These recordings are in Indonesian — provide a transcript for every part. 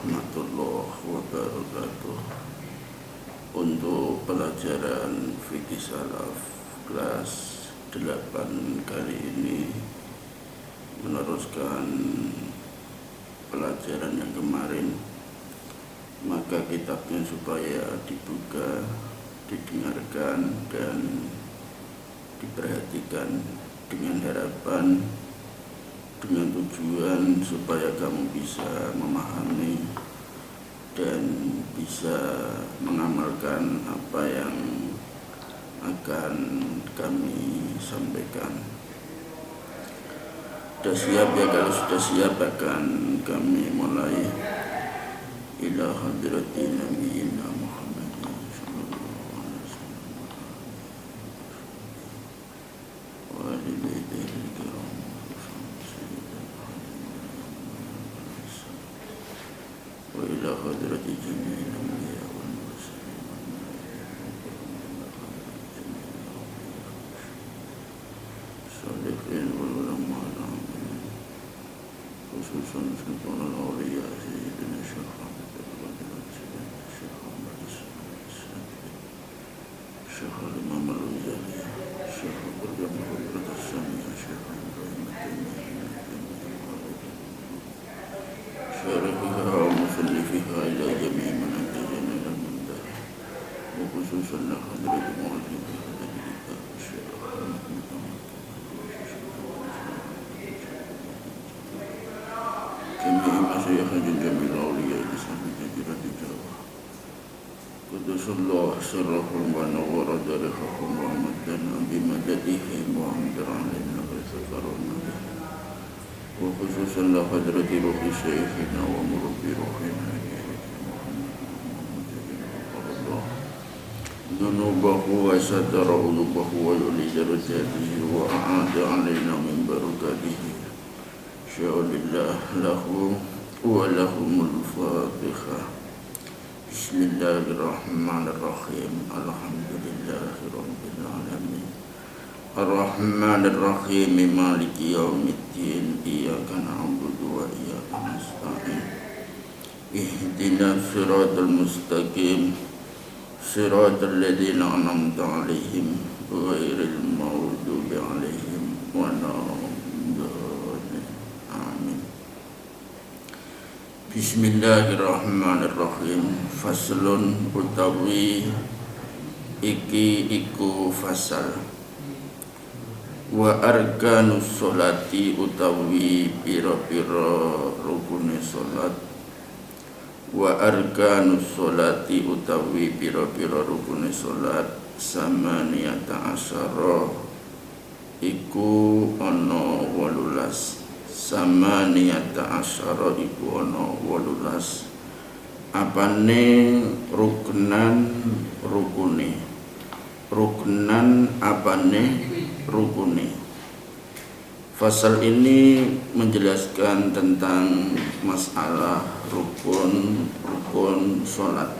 warahmatullahi wabarakatuh. Untuk pelajaran fikih salaf kelas 8 kali ini meneruskan pelajaran yang kemarin, maka kitabnya supaya dibuka, didengarkan dan diperhatikan dengan harapan, dengan tujuan supaya kamu bisa memahami dan bisa mengamalkan apa yang akan kami sampaikan. Sudah siap ya? Kalau sudah siap akan kami mulai. Ila hadrati nabiyina Muhammadin sallallahu alaihi wasallam wa ali baitihi al-kiram wa ila hadrati jami'il anbiya wal mursalin salihin wal ulama khususan sultan al-awliya sayyidina Syekh Syekh Imam al-Ghazali, Syekh Al-Jami' al-Qassami, Syekh Ibrahim al-Taimiyah, syarihiha wa musallifiha ila jami' manhajina ila muntaha wa khususan la hadrat mu'allimah dan kita Syekh jami' masyayikh jami' al-awliya di samping jajirat di Jawa. Qudusullah sirrahum wa nawwara darahum wa amadana bimadadihim wa amdaralina bisafaruna wa khususan la hadrati ruhi syayikhina wa murabbi ruhina Allah dunubahu wa sadara ulubahu wa yuli darajatihi wa a'ada alaina min barakatihi sya'ulillah lahu wa lahumul fatihah. Bismillahirrahmanirrahim. Alhamdulillahi rabbil alamin. Ar-Rahmanir-Rahim. Maliki yaumiddin. Iyyaka na'budu wa iyyaka nasta'in. Ihdinas siratal mustaqim. Siratal ladzina an'amta 'alaihim ghairil maghdubi 'alaihim waladdallin. Amin. Bismillahirrahmanirrahim. Faslun utawi iki iku fasal. Wa arkanus sholati utawi pira-pira rukune salat. Wa arkanus sholati utawi pira-pira rukune salat samaniyata asyara iku ana 18. Samaniyata asyara iku ana 18. Apane ruknan rukune. Ruknan apane rukune. Fasal ini menjelaskan tentang masalah rukun salat.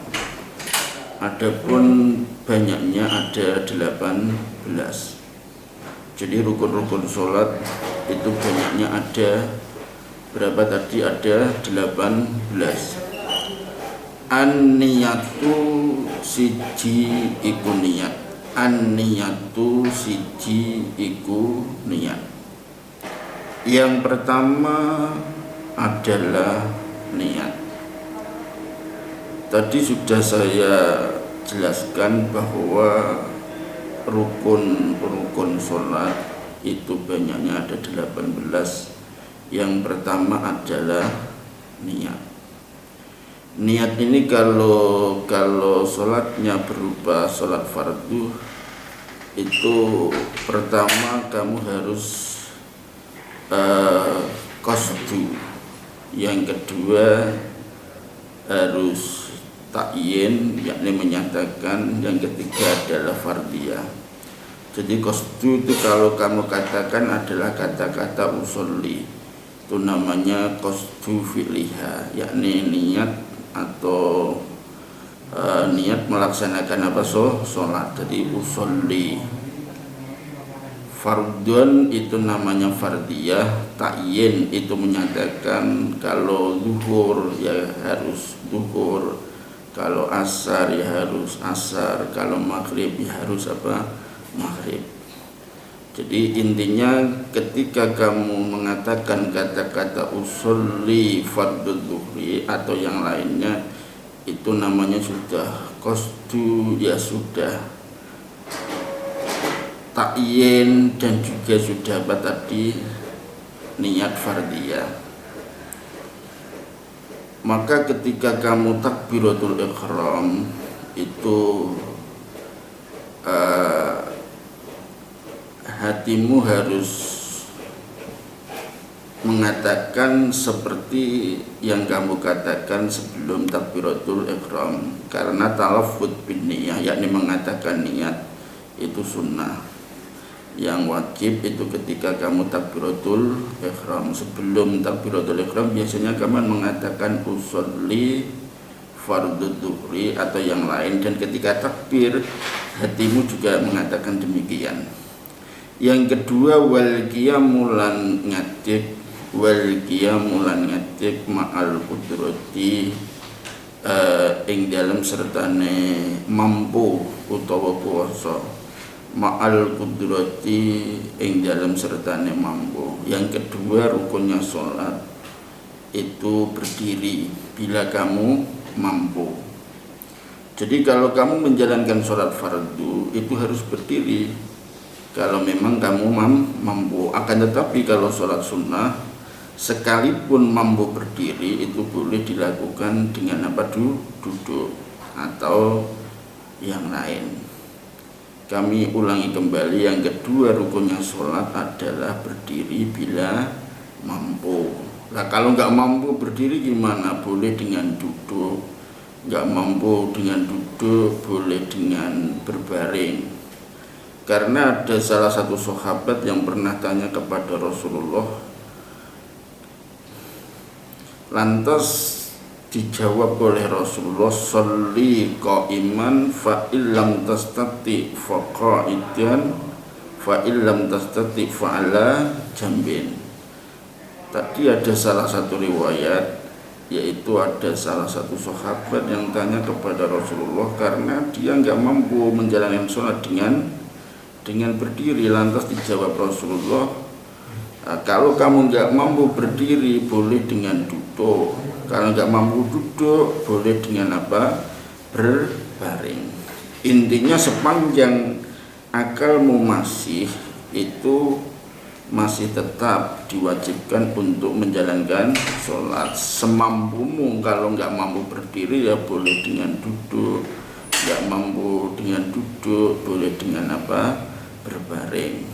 Adapun banyaknya ada 18. Jadi rukun-rukun salat itu banyaknya ada berapa tadi? Ada 18. An-niyatu siji iku niat. An-niyatu siji iku niat. Yang pertama adalah niat. Tadi sudah saya jelaskan bahwa rukun salat itu banyaknya ada 18. Yang pertama adalah niat. Niat ini kalau salatnya berupa salat fardu, itu pertama kamu harus qasdu. Yang kedua harus ta'yin, yakni menyatakan. Yang ketiga adalah fardiyah. Jadi qasdu itu kalau kamu katakan adalah kata-kata usolli, itu namanya qasdu fi'liha, yakni niat atau niat melaksanakan apa? Sholat. Jadi usolli. Fardun itu namanya fardiyah, ta'yin itu menyatakan kalau zuhur ya harus zuhur, kalau asar ya harus asar, kalau maghrib ya harus apa? Maghrib. Jadi intinya ketika kamu mengatakan kata-kata usolli fardhu zuhri atau yang lainnya, itu namanya sudah qasdu, ya sudah ta'yin dan juga sudah apa tadi, niat fardiyah. Maka ketika kamu takbiratul ihram itu hatimu harus mengatakan seperti yang kamu katakan sebelum takbiratul ihram, karena talaffuz bin niyah, yakni mengatakan niat itu sunnah. Yang wajib itu ketika kamu takbiratul ihram. Sebelum takbiratul ihram biasanya kamu mengatakan usolli fardhu dhuhri atau yang lain, dan ketika takbir hatimu juga mengatakan demikian. Yang kedua, wal qiyamulan ngadeg, wal qiyamulan ngadeg ma'al qudrati ing dalam sertane mampu utawa kuwasa, ma'al qudrati ing dalam sertane mampu. Yang kedua, rukunnya sholat itu berdiri bila kamu mampu. Jadi kalau kamu menjalankan sholat fardu itu harus berdiri kalau memang kamu mampu. Akan tetapi kalau sholat sunnah sekalipun mampu berdiri itu boleh dilakukan dengan apa? Duduk atau yang lain. Kami ulangi kembali, yang kedua rukunnya sholat adalah berdiri bila mampu. Nah kalau nggak mampu berdiri gimana? Boleh dengan duduk. Nggak mampu dengan duduk, boleh dengan berbaring. Karena ada salah satu sahabat yang pernah tanya kepada Rasulullah, lantas dijawab oleh Rasulullah, sholli qa'iman fa illam tastati fa qa'idan fa illam tastati fa ala jambin. Tadi ada salah satu riwayat, yaitu ada salah satu sahabat yang tanya kepada Rasulullah karena dia nggak mampu menjalankan sholat dengan berdiri. Lantas dijawab Rasulullah, kalau kamu nggak mampu berdiri boleh dengan duduk, kalau nggak mampu duduk boleh dengan apa? Berbaring. Intinya sepanjang akalmu itu masih tetap diwajibkan untuk menjalankan sholat semampumu. Kalau nggak mampu berdiri ya boleh dengan duduk, nggak mampu dengan duduk boleh dengan apa? Berbaring.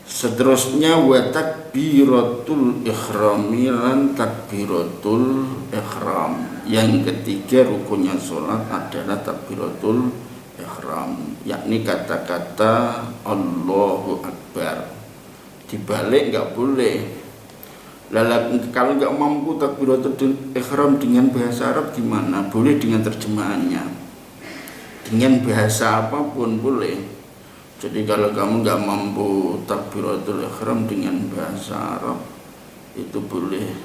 Seterusnya wa takbiratul ihrami lan takbiratul ihram. Yang ketiga rukunnya sholat adalah takbiratul ihram, yakni kata-kata Allahu Akbar. Dibalik nggak boleh. Kalau nggak mampu takbiratul ihram dengan bahasa Arab gimana? Boleh dengan terjemahannya, dengan bahasa apapun boleh. Jadi kalau kamu nggak mampu takbiratul ihram dengan bahasa Arab, itu boleh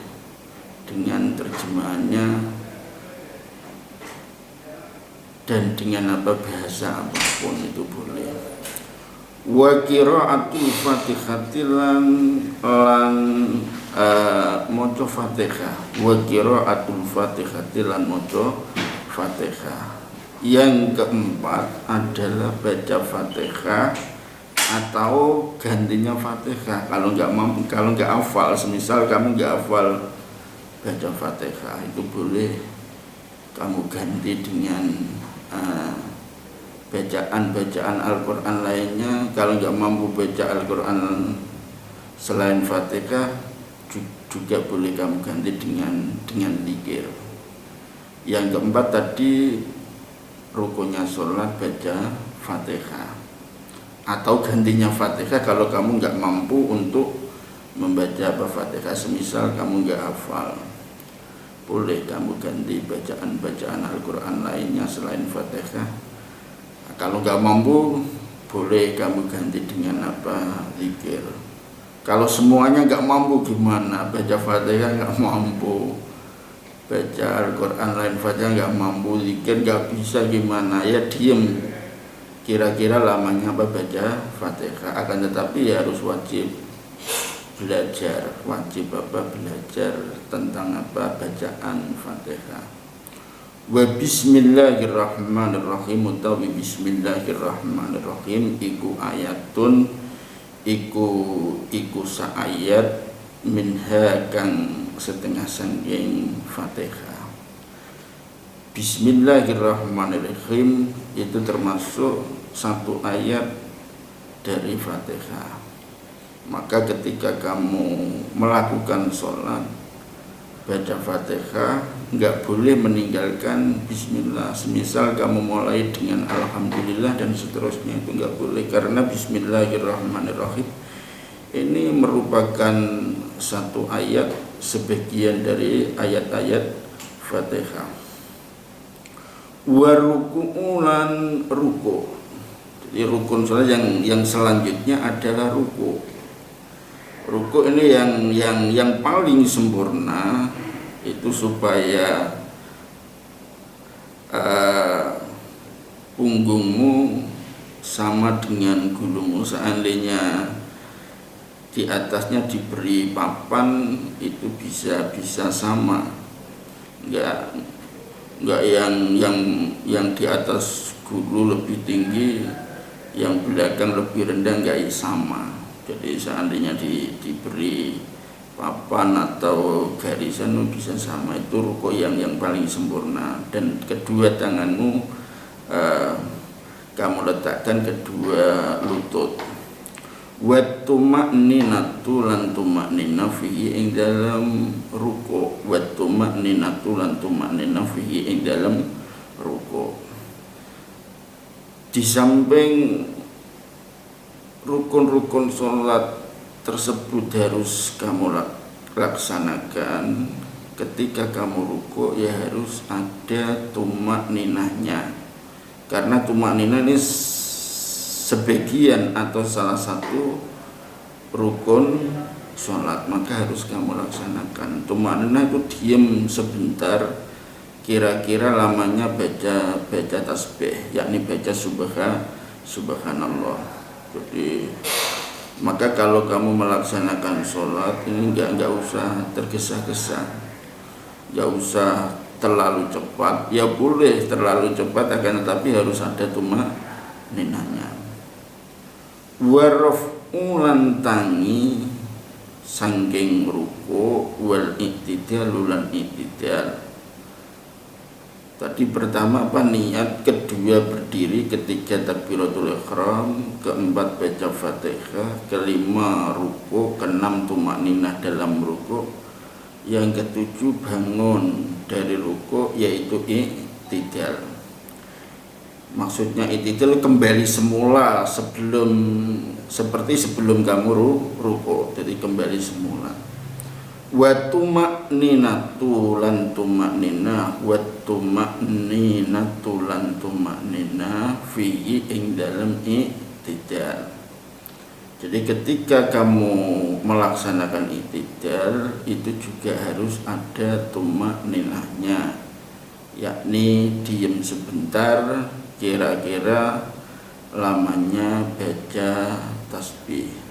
dengan terjemahannya dan dengan apa bahasa apapun itu boleh. Wa qiraatul Fatihati lan maca Fatihah. Wa qiraatul Fatihati lan maca Fatihah. Yang keempat adalah baca Fatihah atau gantinya Fatihah. Kalau nggak mampu, kalau nggak hafal, semisal kamu nggak hafal baca Fatihah, itu boleh kamu ganti dengan bacaan Al-Quran lainnya. Kalau nggak mampu baca Al-Quran selain Fatihah, juga boleh kamu ganti dengan zikir. Yang keempat tadi rukunnya sholat baca Fatihah atau gantinya Fatihah kalau kamu nggak mampu untuk membaca Fatihah, semisal kamu nggak hafal, boleh kamu ganti bacaan Al-Quran lainnya selain Fatihah. Kalau nggak mampu boleh kamu ganti dengan apa? Zikir. Kalau semuanya nggak mampu gimana? Baca Fatihah nggak mampu, baca Al-Quran lain Fatihah nggak mampu, zikir nggak bisa gimana? Ya diem. Kira-kira lamanya apa baca Fatihah? Akan tetapi ya harus wajib belajar, belajar tentang apa bacaan Fatihah. Wa bismillahirrahmanirrahim utawi bismillahirrahmanirrahim iku ayatun iku saayat minha kang setengah sangking Fatihah. Bismillahirrahmanirrahim itu termasuk satu ayat dari Fatihah. Maka ketika kamu melakukan sholat baca Fatihah, nggak boleh meninggalkan Bismillah. Semisal kamu mulai dengan Alhamdulillah dan seterusnya, itu nggak boleh, karena Bismillahirrahmanirrahim ini merupakan satu ayat, sebagian dari ayat-ayat Fatihah. Waruku'ulan ruku'. Jadi rukun sholat yang selanjutnya adalah ruku'. Ruku' ini yang paling sempurna itu supaya punggungmu sama dengan gulumu. Seandainya di atasnya diberi papan, itu bisa sama, enggak yang di atas gulu lebih tinggi, yang belakang lebih rendah, enggak sama. Jadi seandainya diberi papan atau garisan bisa sama, itu ruku' yang paling sempurna. Dan kedua tanganmu kamu letakkan kedua lutut. Wa tuma'ninatu lan tuma'nina fihi ing dalam ruku'. Wa tuma'ninatu lan tuma'nina fihi ing dalam ruku'. Di samping rukun-rukun sholat tersebut harus kamu laksanakan, ketika kamu ruku' ya harus ada tumak-ninahnya, karena tumak-ninah ini sebagian atau salah satu rukun sholat, maka harus kamu laksanakan. Tumak-ninah itu diam sebentar, kira-kira lamanya baca tasbih, yakni baca subhanallah. Jadi maka kalau kamu melaksanakan sholat ini enggak usah tergesa-gesa, enggak usah terlalu cepat. Ya boleh terlalu cepat, akan tetapi harus ada tumak-ninahnya. Waraf'ulan tangi sangking ruku' wal i'tidal lan i'tidal. Tadi pertama apa? Niat, kedua berdiri, ketiga takbiratul ihram, keempat baca Fatihah, kelima ruku', keenam tumak-ninah dalam ruku', yang ketujuh bangun dari ruku', yaitu i'tidal. Maksudnya i'tidal kembali semula seperti sebelum kamu ruku', jadi kembali semula. Wa tuma'ninatu lan tuma'ninah, wa tuma'ninatu lan tuma'ninah fihi ing dalam i'tidal. Jadi ketika kamu melaksanakan i'tidal itu juga harus ada tuma'ninahnya, yakni diam sebentar, kira-kira lamanya baca tasbih.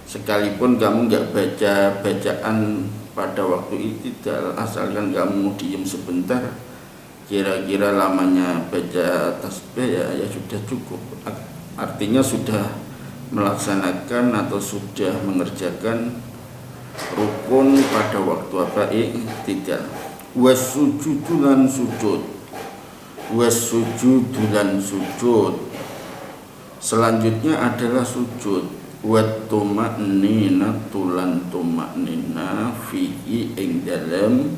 Sekalipun kamu nggak baca bacaan pada waktu i'tidal, asalkan kamu diam sebentar, kira-kira lamanya baca tasbih, ya sudah cukup. Artinya sudah melaksanakan atau sudah mengerjakan rukun pada waktu apa? I'tidal. Wasujudulan sujud. Wasujudulan sujud. Selanjutnya adalah sujud. Wa tuma'ninatu lan tuma'ninah fihi ing dalam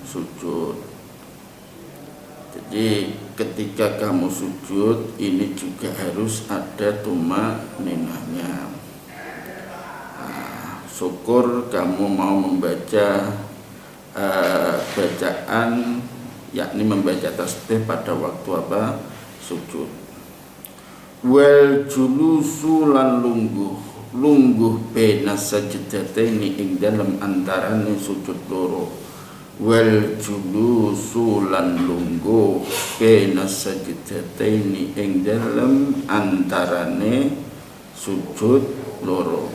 sujud. Jadi ketika kamu sujud ini juga harus ada tuma'ninahnya. Syukur kamu mau membaca bacaan, yakni membaca tasbih pada waktu apa? Sujud. wal julusu lan lungguh bena sajdataini ing dalem antarane sujud loro. Wal julusu lan lungguh bena sajdataini ing dalem antarane sujud loro.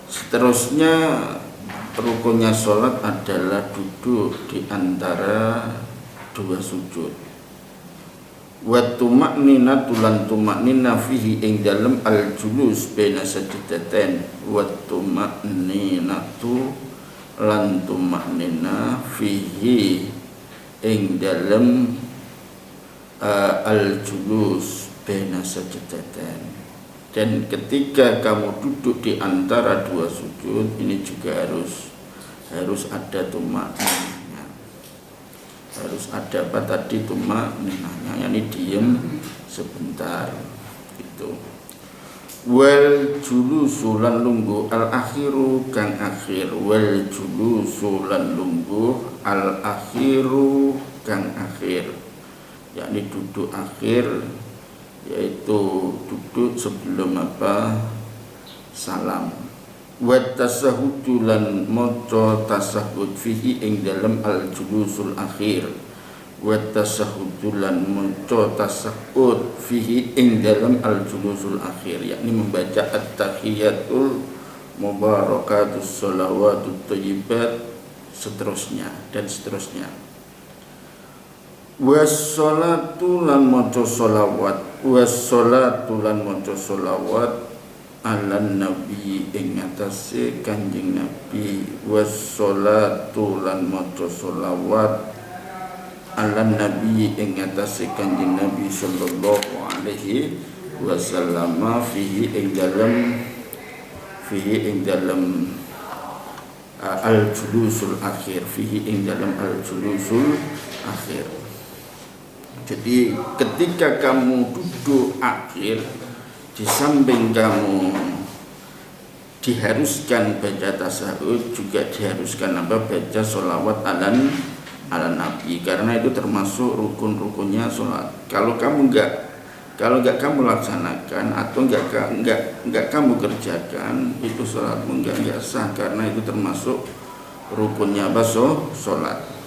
Seterusnya rukunnya sholat adalah duduk di antara dua sujud. Wa tumaknina tulan tumaknina fihi ing dalem al julus baina sajdatain. Wa tumaknina tu lan tumaknina fihi ing dalem al julus baina sajdatain. Dan ketika kamu duduk di antara dua sujud, ini juga harus ada tumakninah. Harus ada apa tadi tumakninahnya, yakni diem sebentar gitu. Wal julusu lan lungguh al akhiru kang akhir. Wal julusu lan lungguh al akhiru kang akhir, yakni duduk akhir, yaitu duduk sebelum apa salam. Wa tasahhudu lan maca tasahhud fihi ing dalem al julusul akhir. Wa tasahhudu lan maca tasahhud fihi ing dalem al julusul akhir, yakni membaca at-tahiyatul mubarakatus shalawatut thayyibat seterusnya dan seterusnya. Wassalatu lan maca sholawat. Wassalatu lan maca sholawat ala nabi ing atase Kanjeng Nabi. Wassalatu lan maca sholawat ala nabi ing atase Kanjeng Nabi sallallahu alaihi wasallam fihi ing dalem al julusul akhir. Fihi ing dalem al julusul akhir. Jadi ketika kamu duduk akhir, di samping kamu diharuskan baca tasawuf, juga diharuskan baca sholawat ala nabi, karena itu termasuk rukun-rukunnya sholat. Kalau enggak kamu laksanakan atau enggak kamu kerjakan, itu sholatmu enggak sah, karena itu termasuk rukunnya sholat.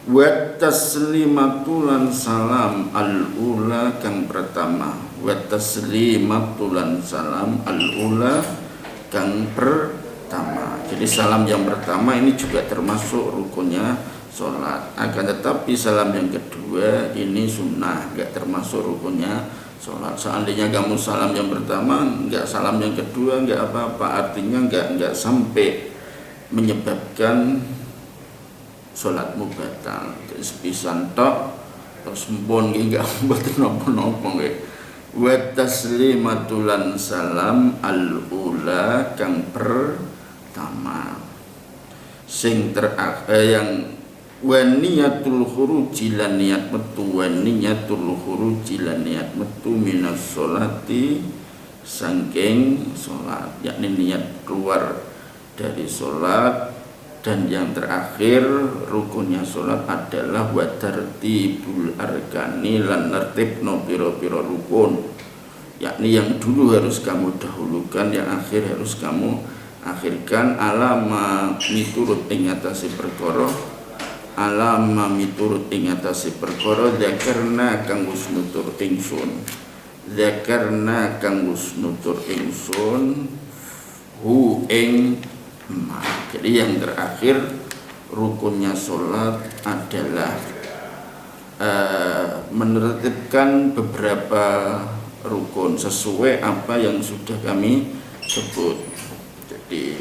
Wa taslimatu lan salam al-ula kang pertama. Wa taslimatu lan salam al-ula kang pertama. Jadi salam yang pertama ini juga termasuk rukunnya sholat. Akan tetapi salam yang kedua ini sunnah, enggak termasuk rukunnya sholat. Seandainya kamu salam yang pertama, enggak salam yang kedua, enggak apa-apa. Artinya enggak sampai menyebabkan sholatmu batal. Sepisan tok terus mpun nggih enggak mboten napa-napa nggih. Wa taslimatul lan salam al-ula kang pertama. Sing terakhir yang wa niyatul khuruji lan niat metu. Wa niyatul khuruji lan niat metu minas sholati saking sholat, yakni niat keluar dari sholat. Dan yang terakhir rukunnya sholat adalah wa tartibul arkani lan nertibno piro-piro rukun, yakni yang dulu harus kamu dahulukan, yang akhir harus kamu akhirkan. Alama miturut ing atase perkara, alama miturut ing atase perkara zakarna kang wis nutur ingsun, zakarna kang wis nutur ingsun hu ing ma. Jadi yang terakhir rukunnya sholat adalah menertibkan beberapa rukun sesuai apa yang sudah kami sebut. Jadi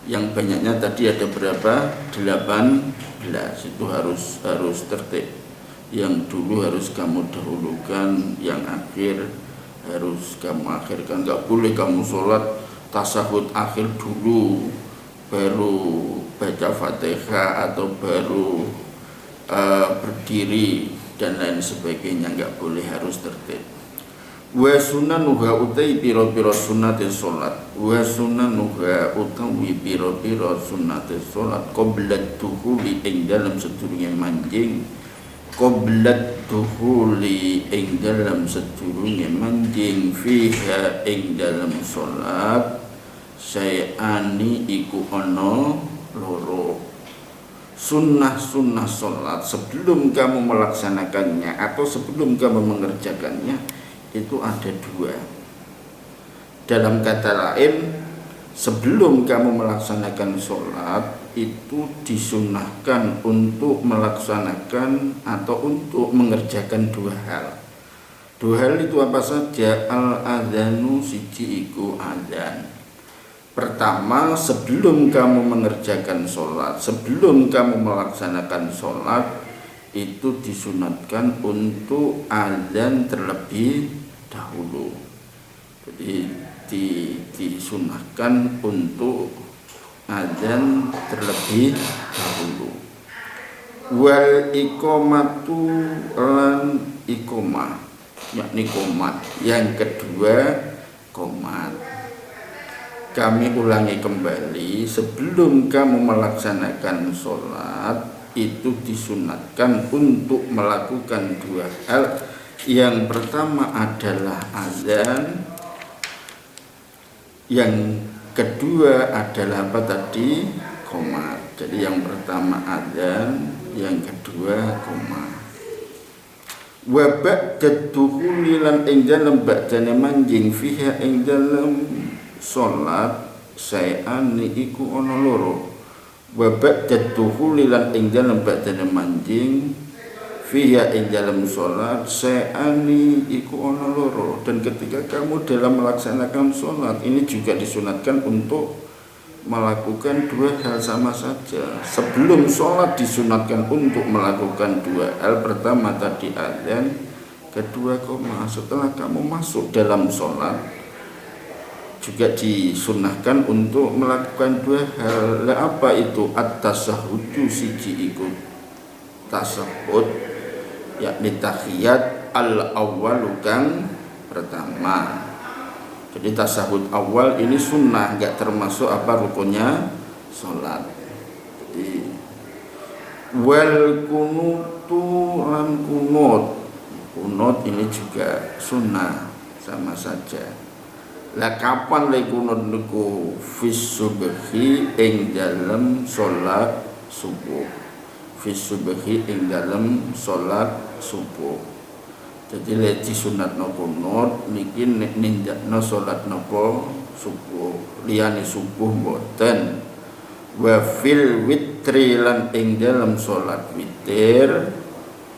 yang banyaknya tadi ada berapa? 18. Itu harus tertib. Yang dulu harus kamu dahulukan, yang akhir harus kamu akhirkan. Enggak boleh kamu sholat tasahud akhir dulu baru baca Fatihah atau baru berdiri dan lain sebagainya, enggak boleh, harus tertib. Wa sunanuha utai piro-piro sunate sholat. Wa sunanuha utawi piro-piro sunate sholat qabla duhuli ing dalam sedurunge manjing qablat dukhuli ing dalam sedurunge manjing fiha ing dalam salat syai'ani iku ana loro. Sunnah-sunnah salat sebelum kamu melaksanakannya atau sebelum kamu mengerjakannya itu ada dua. Dalam kata lain, sebelum kamu melaksanakan salat itu disunnahkan untuk melaksanakan atau untuk mengerjakan dua hal. Dua hal itu apa saja? Al-adzanu siji iku adzan. Pertama, sebelum kamu mengerjakan sholat, sebelum kamu melaksanakan sholat, itu disunatkan untuk adzan terlebih dahulu. Jadi disunahkan untuk adzan terlebih dahulu. Wal iqamatu lan iqamah, yakni qomat. Yang kedua qomat. Kami ulangi kembali, sebelum kamu melaksanakan sholat itu disunatkan untuk melakukan dua hal. Yang pertama adalah azan, yang kedua adalah apa tadi? Qomat. Jadi yang pertama azan, yang kedua qomat. Wa ba'da dukhuli lan ing dalem ba'dane manjing fiha ing dalem sholat syai'an iku ana loro. Wa ba'da dukhuli lan ing dalem ba'dane manjing fiha ing dalem sholat syai'an iku ana loro. Dan ketika kamu dalam melaksanakan sholat ini juga disunatkan untuk melakukan dua hal sama saja. Sebelum sholat disunatkan untuk melakukan dua hal. Pertama tadi adzan, kedua qomat. Setelah kamu masuk dalam sholat juga disunahkan untuk melakukan dua hal. Apa itu? At-tasahhudu siji iku tasahhud, yakni tahiyat al-awwalu kang pertama. Jadi tasahud awal ini sunnah, enggak termasuk apa rukunnya sholat. Jadi wal kunutu lan kunut ini juga sunnah sama saja. Lah kapan le kunut niku? Fis subhi ing dalem salat subuh. Fis subhi ing dalem salat subuh. Jadi le disunatno kunut niki nek nindakno salat napa subuh, liyane subuh mboten. Wa fil witri lan ing dalem salat witir,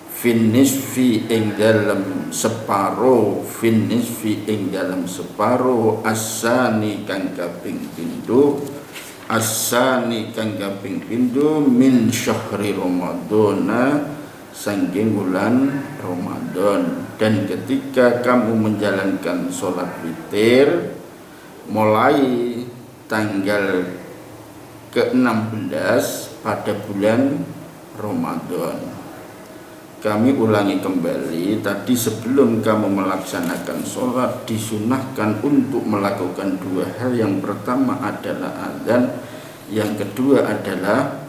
fin nisfi ing dalem separo, fin nisfi ing dalem separo, asani kang kaping pindho, asani kang kaping pindho min syahri ramadhana saking bulan Ramadan. Dan ketika kamu menjalankan sholat witir mulai tanggal ke-16 pada bulan Ramadan. Kami ulangi kembali, tadi sebelum kamu melaksanakan sholat disunahkan untuk melakukan dua hal. Yang pertama adalah adzan, yang kedua adalah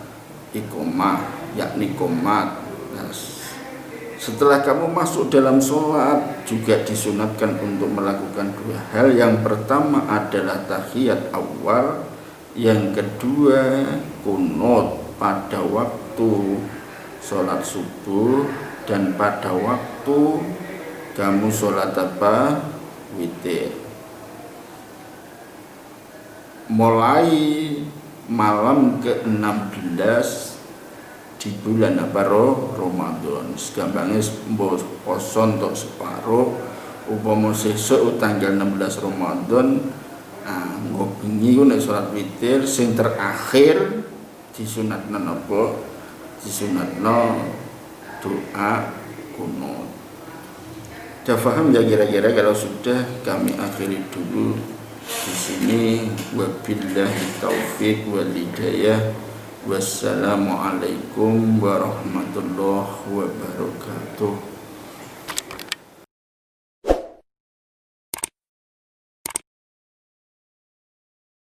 iqamah, yakni qomat. Setelah kamu masuk dalam sholat juga disunatkan untuk melakukan dua hal. Yang pertama adalah tahiyat awal, yang kedua kunut pada waktu sholat subuh dan pada waktu kamu sholat apa? Witir. Mulai malam ke-16 di bulan apa? Ramadan. Segampangnya poso untuk separuh, upama sesuk tanggal 16 Ramadan, ngobengi ku nek salat witir sing terakhir disunatno napa? Disunatno doa kunut. Sudah paham ya kira-kira? Kalau sudah kami akhiri dulu di sini. Wabillahi taufiq wal hidayah. Wassalamualaikum warahmatullahi wabarakatuh.